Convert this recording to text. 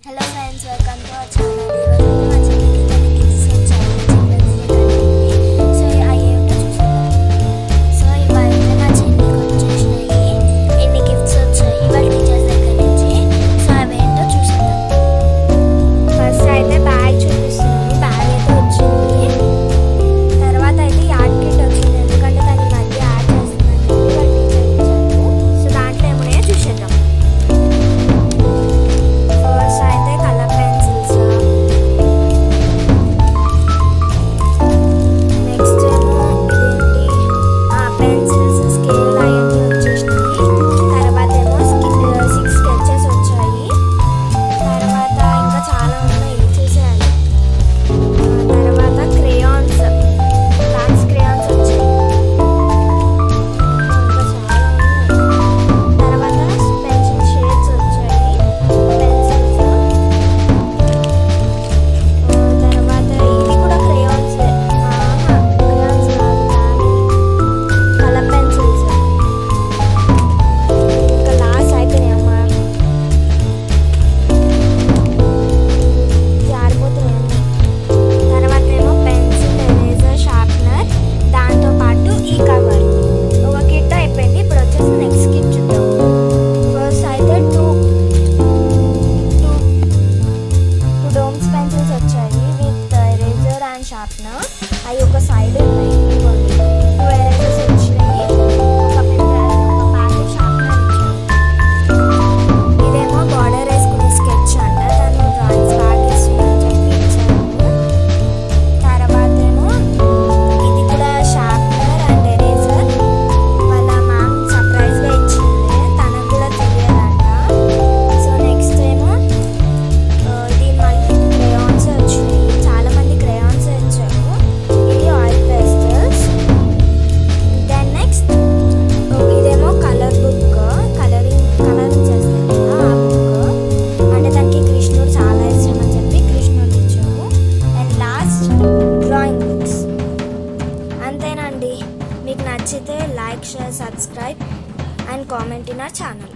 Hello friends, welcome to our channel. ఈరోజు మా చెల్లికి కొన్ని గిఫ్ట్స్ వచ్చాయి చిల్డ్రన్స్ డే కంటే. సో అవి ఏంటో చూసేద్దాం. సో ఇవైతే మా చెల్లికి వచ్చేసినాయి. ఎన్ని గిఫ్ట్స్ వచ్చాయి వాళ్ళ టీచర్స్ దగ్గర నుంచి. సో అవి ఏంటో చూసేద్దాం. ఫస్ట్ అయితే బ్యాగ్ చూపిస్తుంది. బ్యాగ్ అయితే వచ్చింది. తర్వాత అయితే యాడ్ కిట్ వచ్చింది, ఎందుకంటే దాని మధ్య యాడ్ చేస్తుందని చెప్పి వాళ్ళ టీచర్ ఇచ్చారు. సో దాంట్లో ఏమున్నాయో చూసేద్దాం. షార్ప్నర్ అవి ఒక సైడ్ ఉన్నాయి. ఇవ్వండి, 2 ఎరేజర్స్ వచ్చినాయి. ఒక పెన్ ఒక ప్యాకెట్ షార్ప్నర్ ఇచ్చారు. ఇదేమో బార్డర్ వేసుకునే స్కెచ్ అంట. తను డ్రాయింగ్స్ బాగా ఇస్తుందని చెప్పి ఇచ్చారు. తర్వాత ఏమో ఇది కూడా షార్ప్నర్ అండ్ ఎరేజర్. వాళ్ళ మ్యామ్ సర్ప్రైజ్గా ఇచ్చింది, తనకు కూడా తెలియదంట. సో నెక్స్ట్ ఏమో ఇది మళ్ళీ క్రేయాన్స్ వచ్చినాయి. చాలా మంది క్రేయాన్స్ వచ్చారు. ఇది ఆయిల్ పేస్టల్స్. దెన్ నెక్స్ట్ ఇదేమో కలర్ బుక్, కలరింగ్ చేస్తారు కదా ఆ బుక్. అంటే దానికి కృష్ణుడు చాలా ఇష్టం అని చెప్పి కృష్ణుడు ఇచ్చారు. And last drawing books. అంతేనండి. మీకు నచ్చితే like, share, subscribe and comment in our channel.